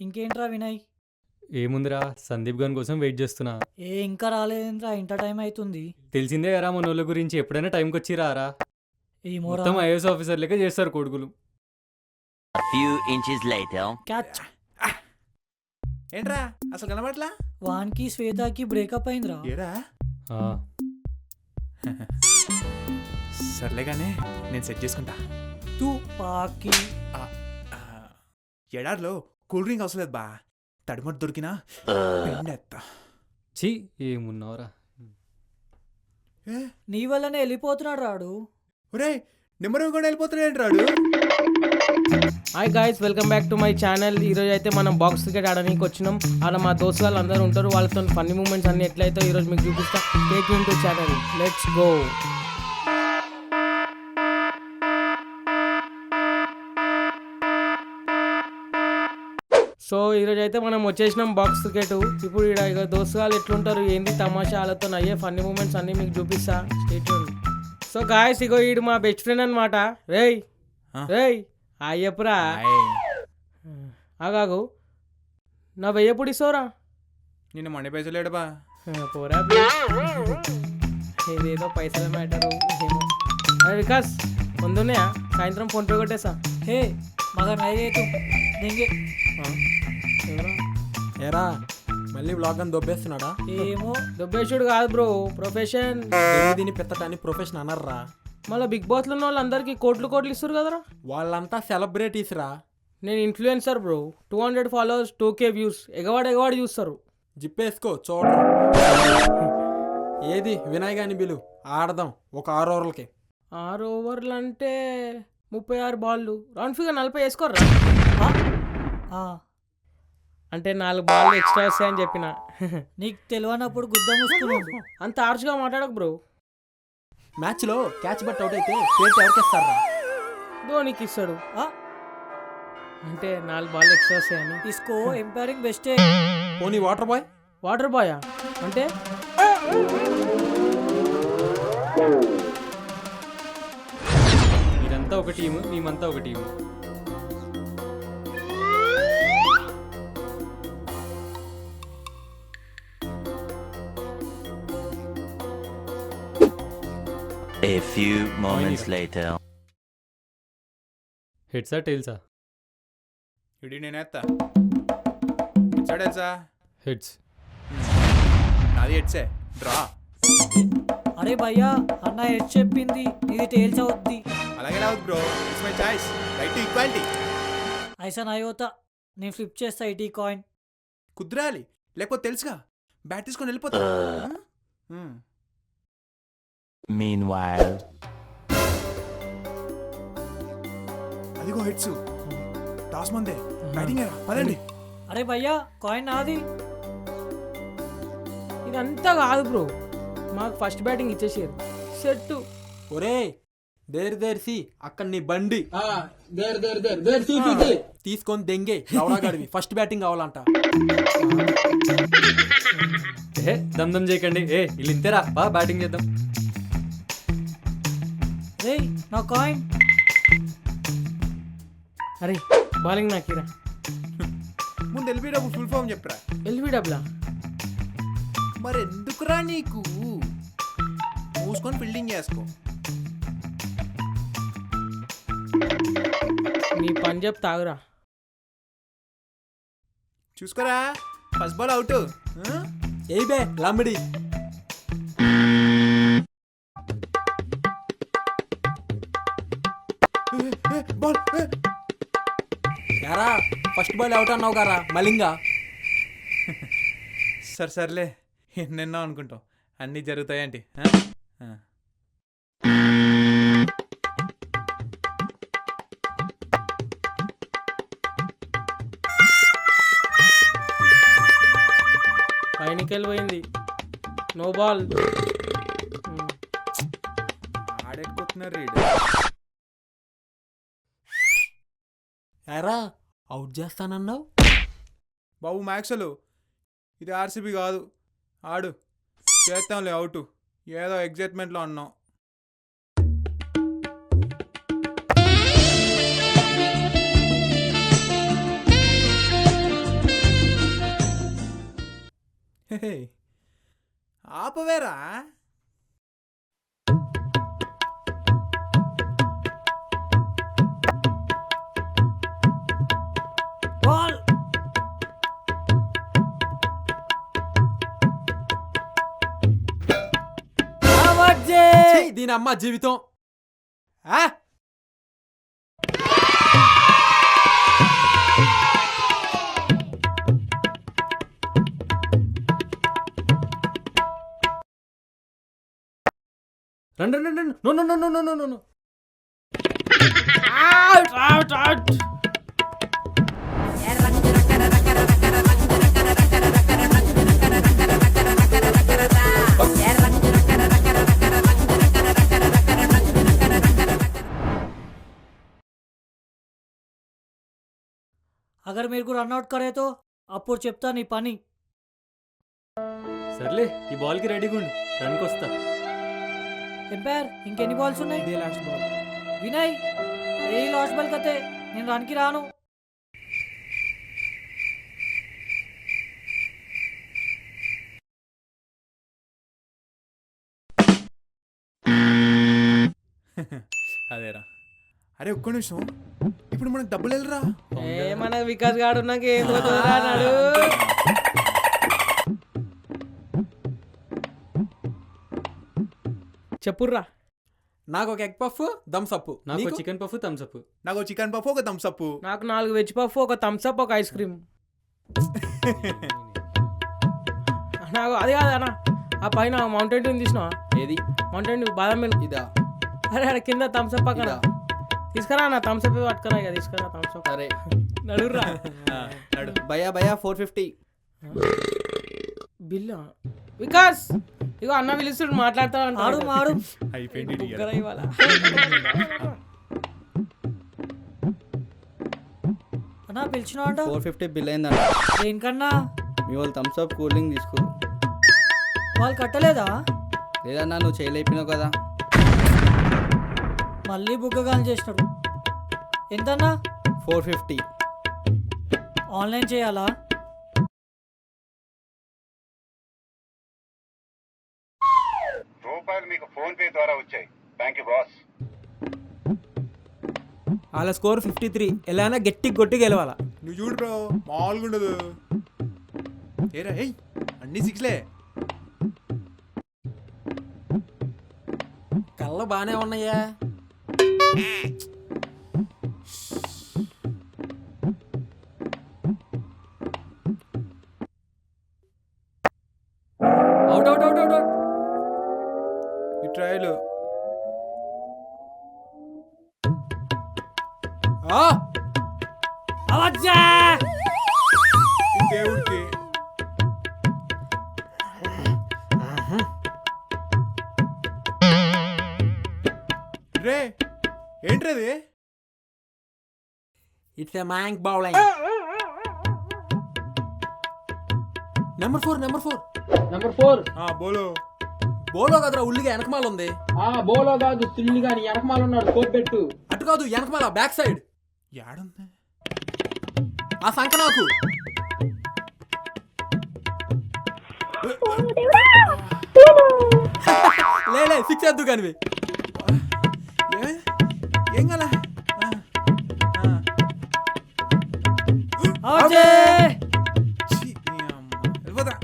ఇంకేంట్రా వినయ్? ఏముందిరా సందీప్ గారి కోసం వెయిట్ చేస్తున్నా. ఇంకా రాలేదేంట్రా? ఇంత టైం అవుతుంది. తెలిసిందే కదా మనోళ్ళ గురించి, ఎప్పుడైనా టైంకి వచ్చి రారా. ఏమోరా. మొత్తం ఐఏఎస్ ఆఫీసర్ లెక్క చేస్తారు కొడుకులు. A few inches later. Catch. ఏంట్రా అసలు కనబట్లా? వాన్కి శ్వేతకి బ్రేకప్ అయిందిరా. ఏరా ఆ, సర్లే కానీ నేను సెట్ చేసుకుంటా. తూ పాకి. ఎడార్లో కూల్ డ్రింక్ అవసరం లేదు బా, తడిమట్టు దొరికినా పెండెత్తా. ఛీ ఏమున్నావురా. నీ వల్లనే వెళ్ళిపోతున్నాడు రాడు. ఒరే నెంబర్ కూడా వెళ్ళిపోతున్నాడు రాడు. Hi guys, welcome back to my channel. ఈరోజు అయితే మనం బాక్స్ క్రికెట్ ఆడడానికి వచ్చినాం. అలా మా దోస్తు వాళ్ళు అందరూ ఉంటారు, వాళ్ళతో ఫన్నీ మూమెంట్స్ అన్ని ఎట్లయితే ఈరోజు మీకు చూపిస్తా. Stay tune to channel. Let's go. So ఈరోజు అయితే మనం వచ్చేసినాం బాక్స్ క్రికెట్. ఇప్పుడు ఇక్కడ దోస్తు వాళ్ళు ఎట్లుంటారు, ఏంది తమాషా, వాళ్ళతో అయ్యే ఫన్నీ మూమెంట్స్ అన్ని మీకు చూపిస్తా. Stay tune. సో గాయ్స్, ఇగో ఈడు మా బెస్ట్ ఫ్రెండ్ అనమాట. రేయ్ రేయ్ అయ్యప్పురా ఆగాగు, నా వెయ్యప్పుడు ఇస్తావురా? నిన్ను మండి పైసలేడు బా. పోరా, ఇదేదో పైసల మ్యాటరు ఏమో. అరే వికాస్, పొందున్నాయా? సాయంత్రం ఫోన్ పే కొట్టేసా. హే మగ నైతు దెంగే. ఏరా మళ్ళీ బ్లాగ్ అని దొబ్బేస్తున్నాడా? ఏమో. దుబ్బేషుడు కాదు బ్రో, ప్రొఫెషన్. దీన్ని పెత్తటాన్ని ప్రొఫెషన్ అనర్రా. మళ్ళీ బిగ్ బాస్లో ఉన్న వాళ్ళందరికీ కోట్లు కోట్లు ఇస్తారు కదరా. వాళ్ళంతా సెలబ్రిటీస్ రా. నేను ఇన్ఫ్లుయెన్సర్ బ్రో. 200 ఫాలోవర్స్, 2K వ్యూస్. ఎగవాడు చూస్తారు. జిప్పేసుకో చూడరా. ఏది వినయ్ గాని బిలు ఆడదాం ఒక 6 ఓవర్లకి. 6 ఓవర్లు అంటే 36 బాళ్ళు. Round figure 40 వేసుకోర్రా. అంటే 4 బాళ్ళు ఎక్స్ట్రా వస్తాయని చెప్పిన. నీకు తెలియనప్పుడు గుద్ద మూసుకున్నాడు. అంత ఆర్చ్గా మాట్లాడకు బ్రో. మ్యాచ్లో క్యాచ్ బట్ అవుట్ అయితే ప్లేట్ ఎవరికిస్తారా? ధోనికి ఇస్తాడు. అంటే 4 బాల్ ఎక్స్ట్రా వస్తాయని. తీసుకో, ఎంపైరింగ్ బెస్టే. పోనీ వాటర్ బాయ్. వాటర్ బాయా అంటే? మీరంతా ఒక టీము, మేమంతా ఒక team. A few moments later. హెడ్సా టైల్సా? ఇడి నేనేస్తా. హెడ్సా? హెడ్స్. నాది హెడ్సే. డ్రా. అరే భయ్యా, అన్న హెడ్ చెప్పింది, ఇది టేల్స్ అవుద్ది. అలాగే రావద్దు bro, it's my choice. Right to equality. ఐసా నాయోతా, నేను ఫ్లిప్ చేస్తా ఇటీ కాయిన్. కుదరాలి, లేకపోతే తెలుసుగా బ్యాట్ తీసుకొని వెళ్ళిపోతా. Meanwhile. అదిగో హెడ్స్. టాస్ మందే, బ్యాటింగ్ ఏరా, పదండి. అరే భయ్యా, కాయిన్ నాది. ఇదంతా కాదు బ్రో, మాకు ఫస్ట్ బ్యాటింగ్ ఇచ్చేసారు. సెట్. ఒరే దేర్సి అక్కడ నీ బండి తీసుకొని దెంగే గడివి. ఫస్ట్ బ్యాటింగ్ కావాలంట. ఏ దమ్ చేయకండి. వీళ్ళు ఇంతేరా, బా బ్యాటింగ్ చేద్దాం. రేయ్ నా కాయిన్. అరే బౌలింగ్ నాకిరా. ముందు ఎల్బిడబ్ల్యూ ఫుల్ ఫామ్ చెప్పరా. ఎల్బిడబ్ల్యూ మరి ఎందుకురా నీకు? మూసుకొని ఫీల్డింగ్ చేసుకో. నీ పని చెప్ తాగురా. చూసుకోరా, ఫస్ట్ బాల్ అవుట్. ఏ బే లంబడి. యారా ఫస్ట్ బాల్ అవుట్ అన్నావు గారా మలింగా. సర్లే, ఎన్నెన్నో అనుకుంటాం, అన్నీ జరుగుతాయండి. పైనకి వెళ్ళిపోయింది. No ball. ఆడెక్కుతున్నారు రీడ్. యారా అవుట్ చేస్తానన్నావు బాబు మ్యాక్సలు, ఇది ఆర్సీబీ కాదు. ఆడు చేస్తాంలే అవుట్. ఏదో ఎగ్జైట్మెంట్లో అన్నాం. హే, ఆపవేరా. బాల్ ఛీ, దీని అమ్మ జీవితం. ఆ? రండి రండి రండి. No no no no no no no. Out out out. अगर मेरे को रन आउट करे तो అప్పుడు చెప్తా నీ పని. సర్లే ఈ బాల్కి రెడీగా ఉండు, రన్కి వస్తా. ఎంపైర్ ఇంకెన్ని బాల్స్ ఉన్నాయి? ఇదే లాస్ట్ బాల్. వినయ్ ఏ లాస్ట్ బాల్ కతే నేను రన్కి రాను. అదేరా. అరే ఒక్క నిమిషం, ఇప్పుడు మనకు డబ్బులు వెళ్ళరా? ఏ మన వికాస్ గాడు ఉన్నాక ఏం పోతుందిరా అన్నాడు. చెప్పుర్రా. నాకు ఒక ఎగ్ పఫ్ థమ్స్ అప్. నాకు చికెన్ పఫ్ థమ్స్ అప్. నాకు చికెన్ పఫ్ ఒక థమ్స్ అప్. నాకు 4 వెజ్ పఫ్, ఒక థమ్స్ అప్, ఒక ఐస్ క్రీమ్. నాకు అది కాదు అన్న, ఆ పైన మౌంటైన్ డ్యూ తీసినావా? ఏది? Mountain Dew badam milk. ఇదా? అరే అక్కడ కింద థమ్స్ అప్ పక్కన ఇదా? తీసుకురా అన్న, థమ్స్ అప్ పట్టుకురా ఇక, తీసుకురా థమ్స్ అప్. సరే నడుర్రా. భయ్యా భయ్యా 450. బిల్లు వికాస్ ఇగో అన్న పిలుస్తుడు, మాట్లాడతా ఆడు మాడు. అయిపోయింది ఇక. ఇవాళ అన్నా పిలిచినా అంట 450 బిల్ అయిందంట. దేనికన్నా? మీ వాళ్ళు థమ్స్ అప్ కూల్ డ్రింక్ తీసుకోరు. వాళ్ళు కట్టలేదా? లేదన్నా నువ్వు చేయలేపినావు కదా. మళ్ళీ బుగ్గగాలు చేసినాడు. ఎంతన్నా? 450. ఆన్లైన్ చేయాలా? రూపాయలు మీకు ఫోన్ పే ద్వారా వచ్చాయి. Thank you boss. వాళ్ళ స్కోర్ 53. ఎలా అయినా గట్టి కొట్టి గెలవాలా. నువ్వు చూడు బ్రో, మామూలుగా ఉండదు. ఏరా ఏయ్, అన్ని సిక్స్లే. కళ్ళ బానే ఉన్నాయా? Out out out out out. ఈ ట్రయల్ ఆ! అవచ్చా దేవుడికి. రే ఏంట్రది? ఇట్స్ ఎ మ్యాంక్ బౌలింగ్. Number 4 number 4. నెంబర్ 4. బోలో. బోలో కదరా, ఉల్లిగా వెనకమాల ఉంది. బోలో కాదు, సిల్లి కానీ వెనకమాల ఉన్నాడు, కోట్ పెట్టు. అటు కాదు, వెనకమాల బ్యాక్ సైడ్. యాడుంది? ఆ సంక నాకు. లేలే 6 వేద్దు కానివి. ఏం గల? అవచ్చే వెళ్ళిపోతా.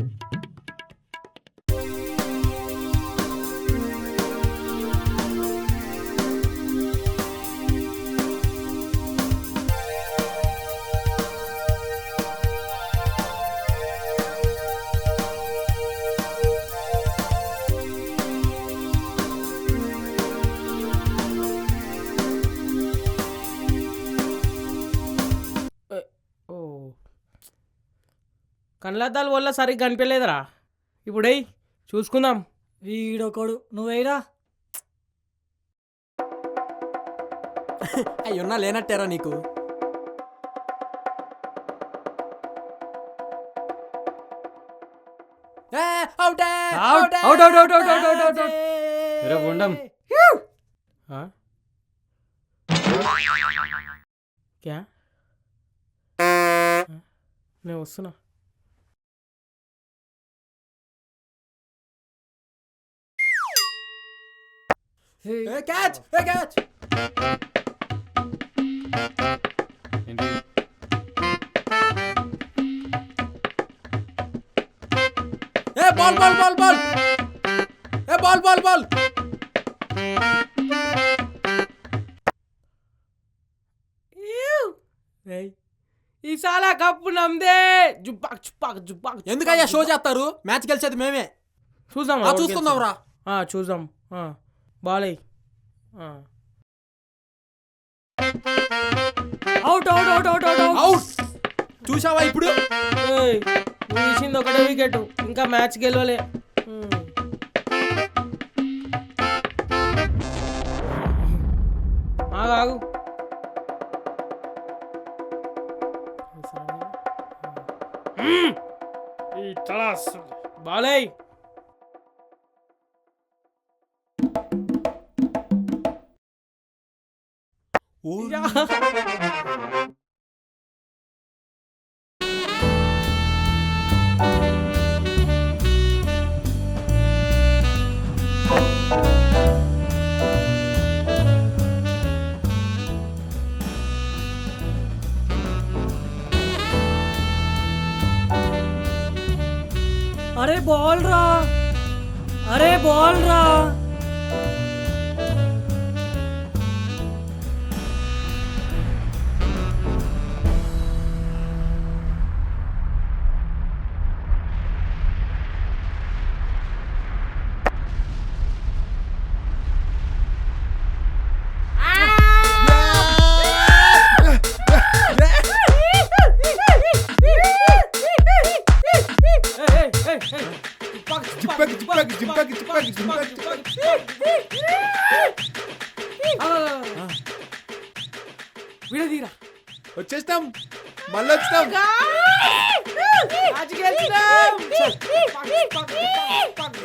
ఓ కళ్ళద్దాల వల్ల సరిగ్గా కనిపించలేదురా. ఇప్పుడు చూసుకుందాం. వీడొకడు. నువ్వేరా? అయ్యున్నా లేనట్టేరా నీకు. Out out out out out out out out out. ఎరా బొండం. క్యా నేను వస్తున్నా. ఏ క్యాచ్ ఏ క్యాచ్ ఏంటి ఏ బాల్ బాల్ బాల్ బాల్ ఏ బాల్ బాల్ బాల్ ఈ సాలా కప్పు నమ్దే జుప్పాక్ చుప్పాక్ జుప్పాక్ ఎందుకయ్యా షో చేస్తారు మ్యాచ్ గెలిచేది మేమే చూద్దాం చూసుకుందాం రా చూద్దాం Balayya out out out out out out out చూసావా ఇప్పుడు నువ్వు ఇచ్చింది ఒకటే వికెట్ ఇంకా మ్యాచ్ గెలవలే ఆగు బాలయ్య అరే బాల్ రా, అరే బాల్ రా. విడదీరా వచ్చేస్తాం మళ్ళీ వచ్చాం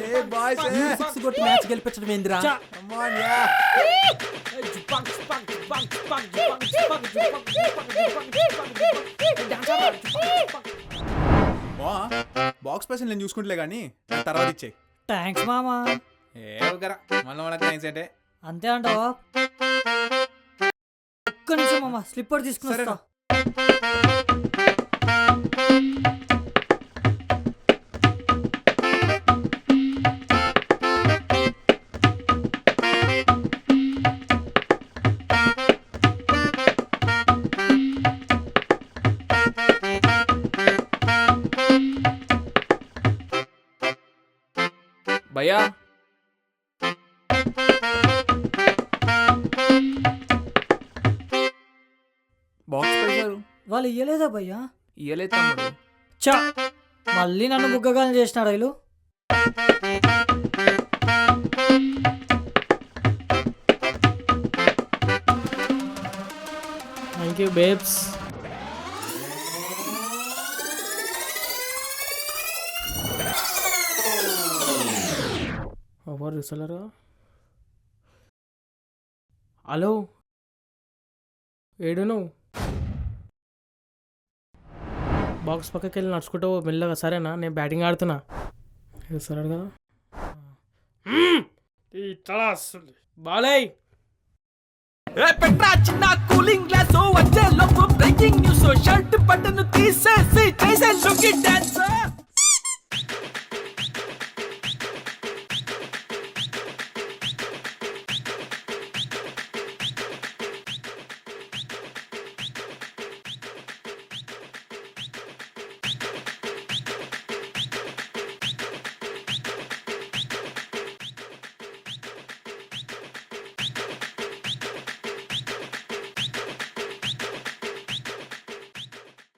ఏ బాయ్స్ సిక్స్ కొట్టి మ్యాచ్ గెలిపించడం ఏందిరా బాక్స్ పర్సన్ నేను చూసుకుంటలే కానీ నాకు తర్వాత ఇచ్చేయి థ్యాంక్స్ మామా. ఏ ఒకరా మళ్ళీ మనకు థ్యాంక్స్ అంటే అంతే అంటావా? ఒక్క నిమిషం మామా, స్లిప్పర్ తీసుకుని వస్తా. భయ్యా బాక్స్ పెట్టారు వాళ్ళు ఇయ్యలేదా భయ్యా? ఇయ్యలేదు తమ్ముడు. చా, మళ్ళీ నన్ను బుగ్గగాని చేసినాడు వీళ్ళు. Thank you babes. ఎవరు రిసలరా? హలో, ఏడు నువ్వు బాక్స్ పక్కకి వెళ్ళి నడుచుకుంటూ మెల్లగా. సరేనా, నేను బ్యాటింగ్ ఆడుతున్నా. సరే కదా బాలయ్య. పెట్రా చిన్న కూలింగ్ గ్లాస్ వచ్చే లోపు బ్రేకింగ్ న్యూస్ షర్ట్ బటన్ తీసేసి చేసే లుక్